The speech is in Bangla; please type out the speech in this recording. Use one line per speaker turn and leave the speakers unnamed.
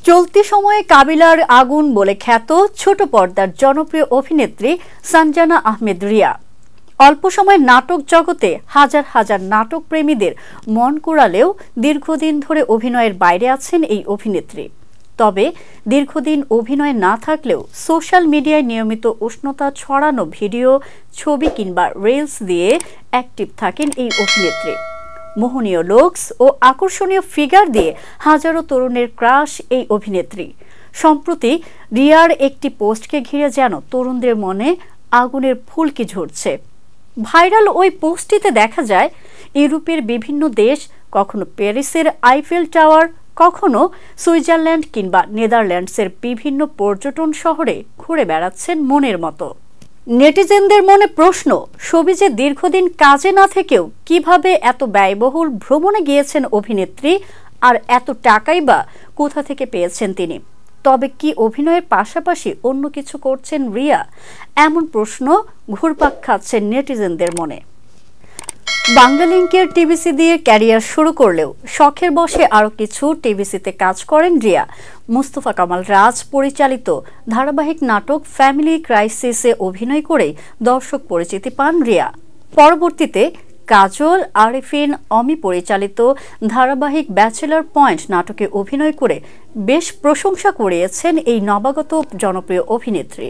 চলতি সময়ে কাবিলার আগুন বলে খ্যাত ছোট পর্দার জনপ্রিয় অভিনেত্রী সঞ্জনা আহমেদ রিয়া অল্প সময় নাটক জগতে হাজার হাজার নাটক প্রেমীদের মন কুড়ালেও দীর্ঘদিন ধরে অভিনয়ের বাইরে আছেন এই অভিনেত্রী। তবে দীর্ঘদিন অভিনয় না থাকলেও সোশ্যাল মিডিয়ায় নিয়মিত উষ্ণতা ছড়ানো ভিডিও, ছবি কিংবা রিলস দিয়ে অ্যাক্টিভ থাকেন এই অভিনেত্রী। মোহনীয় লুকস ও আকর্ষণীয় ফিগার দিয়ে হাজারো তরুণের ক্রাশ এই অভিনেত্রী। সম্প্রতি রিয়ার একটি পোস্টকে ঘিরে যেন তরুণদের মনে আগুনের ফুলকি ঝরছে। ভাইরাল ওই পোস্টটিতে দেখা যায় ইউরোপের বিভিন্ন দেশ, কখনো প্যারিসের আইফেল টাওয়ার, কখনো সুইজারল্যান্ড কিংবা নেদারল্যান্ডসের বিভিন্ন পর্যটন শহরে ঘুরে বেড়াচ্ছেন মনের মতো। নেটিজেনদের মনে প্রশ্ন, শোবিজে দীর্ঘদিন কাজে না থেকেও কিভাবে এত ব্যয়বহুল ভ্রমণে গিয়েছেন অভিনেত্রী, আর এত টাকাই বা কোথা থেকে পেয়েছেন তিনি? তবে কি অভিনয়ের পাশাপাশি অন্য কিছু করছেন রিয়া? এমন প্রশ্ন ঘুরপাক খাচ্ছে নেটিজেনদের মনে। বাংলালিংকের টিভিসি দিয়ে ক্যারিয়ার শুরু করলেও শখের বশে আরও কিছু টিভিসিতে কাজ করেন রিয়া। মুস্তফা কামাল রাজ পরিচালিত ধারাবাহিক নাটক ফ্যামিলি ক্রাইসিসে অভিনয় করে দর্শক পরিচিতি পান রিয়া। পরবর্তীতে কাজল, আরিফিন, অমি পরিচালিত ধারাবাহিক ব্যাচেলর পয়েন্ট নাটকে অভিনয় করে বেশ প্রশংসা কুড়িয়েছেন এই নবাগত জনপ্রিয় অভিনেত্রী।